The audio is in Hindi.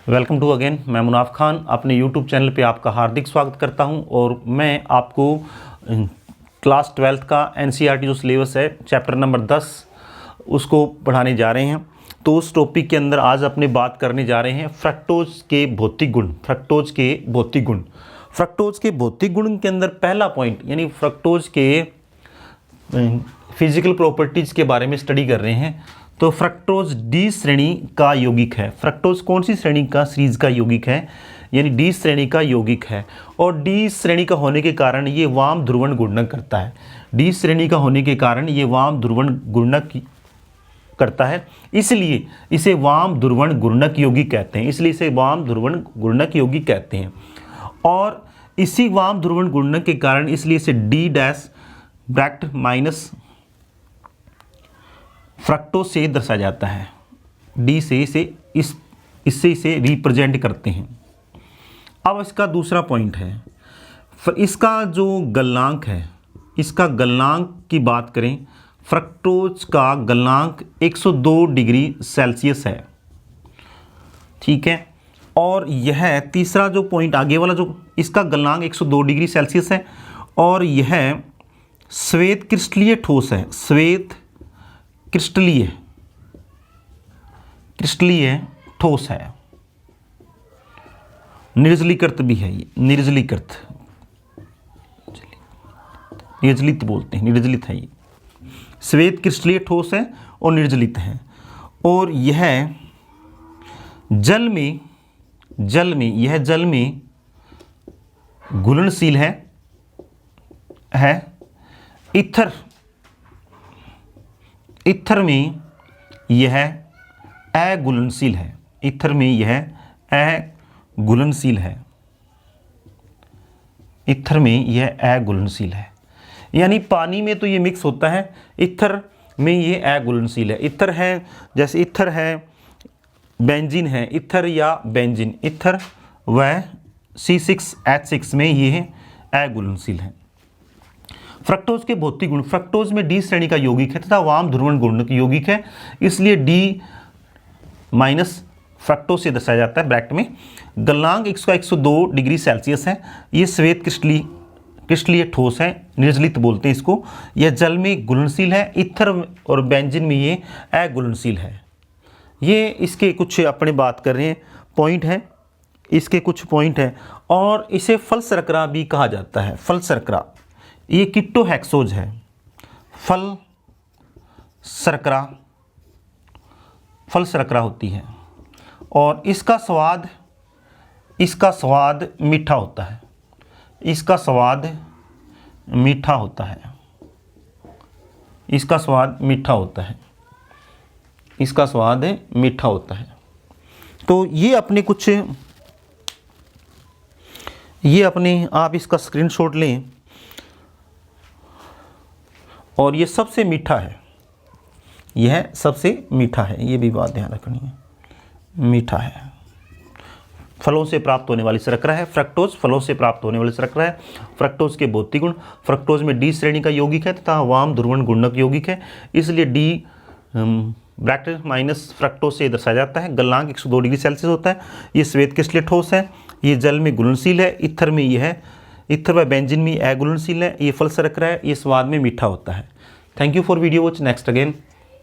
Welcome to again. मैं मुनाफ खान अपने यूट्यूब चैनल पे आपका हार्दिक स्वागत करता हूं और मैं आपको क्लास 12th का एनसीईआरटी जो सिलेबस है चैप्टर नंबर 10 उसको पढ़ाने जा रहे हैं। तो उस टॉपिक के अंदर आज अपने बात करने जा रहे हैं फ्रक्टोज के भौतिक गुण। फ्रक्टोज के भौतिक गुण के अंदर पहला पॉइंट यानी फ्रक्टोज के फिजिकल प्रॉपर्टीज़ के बारे में स्टडी कर रहे हैं। तो फ्रक्टोज डी श्रेणी का यौगिक है। फ्रक्टोज कौन सी श्रेणी का सीरीज का यौगिक है, यानी डी श्रेणी का यौगिक है और डी श्रेणी का होने के कारण ये वाम ध्रुवण गुणनक करता है। डी श्रेणी का होने के कारण ये वाम ध्रुवण गुणनक करता है, इसलिए इसे वाम ध्रुवण गुणनक यौगिक कहते हैं। इसलिए इसे वाम ध्रुवण गुणनक यौगिक कहते हैं और इसी वाम ध्रुवण गुणनक के कारण इसलिए इसे D dash bracket minus fructose से दर्शाया जाता है। डी से इसे रिप्रेजेंट करते हैं। अब इसका दूसरा पॉइंट है, इसका जो गलनांक है, इसका गलनांक की बात करें, फ्रक्टोज का गलनांक 102 डिग्री सेल्सियस है, ठीक है। और यह तीसरा जो पॉइंट आगे वाला जो इसका गलनांक 102 डिग्री सेल्सियस है और यह श्वेत क्रिस्टलीय ठोस है। श्वेत क्रिस्टलीय ठोस है, निर्जलीकृत भी है। ये निर्जलीकृत बोलते हैं, निर्जलित है। ये श्वेत क्रिस्टलीय ठोस है और निर्जलित है और यह जल में घुलनशील है। ईथर में यह अघुलनशील है। ईथर में यह अघुलनशील है। ईथर में यह अघुलनशील है, यानी पानी में तो ये मिक्स होता है, ईथर में ये अघुलनशील है। ईथर है, जैसे ईथर है, बेंजीन है, ईथर या बेंजीन, ईथर व C6H6 में ये अघुलनशील है। फ्रक्टोज के भौतिक गुण, फ्रक्टोज में डी श्रेणी का यौगिक है तथा वाम ध्रुवण गुणनक यौगिक है, इसलिए डी माइनस फ्रक्टोज से दर्शाया जाता है ब्रैकेट में। गलनांक 102 डिग्री सेल्सियस है। ये श्वेत क्रिस्टलीय ठोस है, निर्जलित बोलते हैं इसको। यह जल में घुलनशील है, ईथर और बेंजीन में ये अघुलनशील है। ये इसके कुछ अपने बात कर रहे हैं पॉइंट हैं, इसके कुछ पॉइंट हैं। और इसे फल शर्करा भी कहा जाता है। फल शर्करा, ये कीटोहेक्सोज है। फल शर्करा होती है और इसका स्वाद मीठा होता है। इसका स्वाद मीठा होता है। इसका स्वाद मीठा होता है। इसका स्वाद मीठा होता है। तो ये अपने आप इसका स्क्रीनशॉट लें और ये सबसे मीठा है। यह सबसे मीठा है, ये भी बात ध्यान रखनी है, मीठा है। फलों से प्राप्त होने वाली शर्करा है। फ्रक्टोज फलों से प्राप्त होने वाली शर्करा है। फ्रक्टोज के भौतिक गुण, फ्रक्टोज में डी श्रेणी का यौगिक है तथा वाम ध्रुवण गुणनक यौगिक है, इसलिए डी ब्रैकेट माइनस फ्रक्टोज से दर्शाया जाता है। गलनांक 102 डिग्री सेल्सियस होता है। ये श्वेत क्रिस्टलीय ठोस है, ये जल में घुलनशील है, ईथर में यह है, ईथर व बेंजीन में अघुलनशील है। ये फल शर्करा है, ये स्वाद में मीठा होता है। Thank you for video watch. Next again.